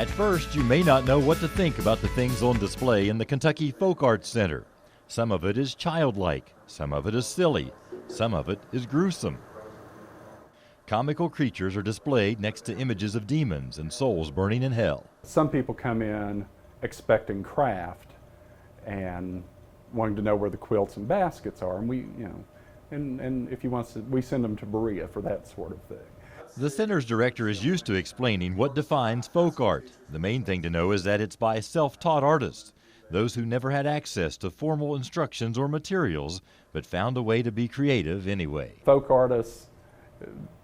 At first, you may not know what to think about the things on display in the Kentucky Folk Arts Center. Some of it is childlike, some of it is silly, some of it is gruesome. Comical creatures are displayed next to images of demons and souls burning in hell. Some people come in expecting craft and wanting to know where the quilts and baskets are, and and if you want to, we send them to Berea for that sort of thing. The center's director is used to explaining what defines folk art. The main thing to know is that it's by self-taught artists, those who never had access to formal instructions or materials, but found a way to be creative anyway. Folk artists,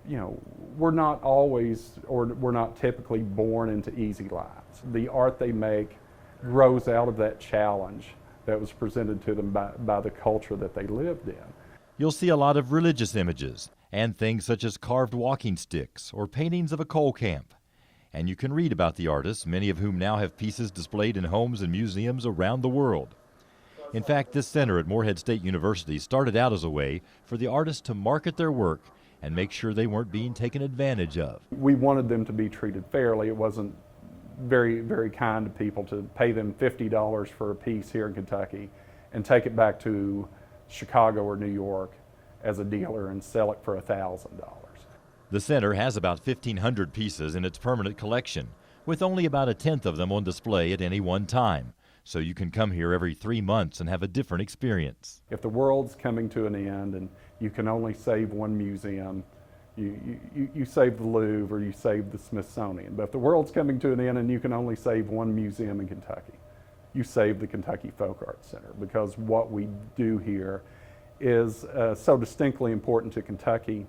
we're not always, or we're not typically born into easy lives. The art they make grows out of that challenge that was presented to them by the culture that they lived in. You'll see a lot of religious images and things such as carved walking sticks or paintings of a coal camp. And you can read about the artists, many of whom now have pieces displayed in homes and museums around the world. In fact, this center at Morehead State University started out as a way for the artists to market their work and make sure they weren't being taken advantage of. We wanted them to be treated fairly. It wasn't very, very kind to people to pay them $50 for a piece here in Kentucky and take it back to Chicago or New York as a dealer and sell it for $1,000. The center has about 1,500 pieces in its permanent collection, with only about a tenth of them on display at any one time. So you can come here every 3 months and have a different experience. If the world's coming to an end and you can only save one museum, you save the Louvre or you save the Smithsonian. But if the world's coming to an end and you can only save one museum in Kentucky, you save the Kentucky Folk Arts Center, because what we do here is so distinctly important to Kentucky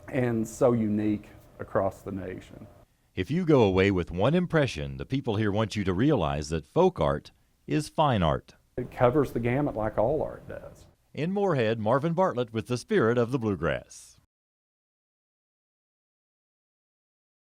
and so unique across the nation. If you go away with one impression, the people here want you to realize that folk art is fine art. It covers the gamut like all art does. In Morehead, Marvin Bartlett with the Spirit of the Bluegrass.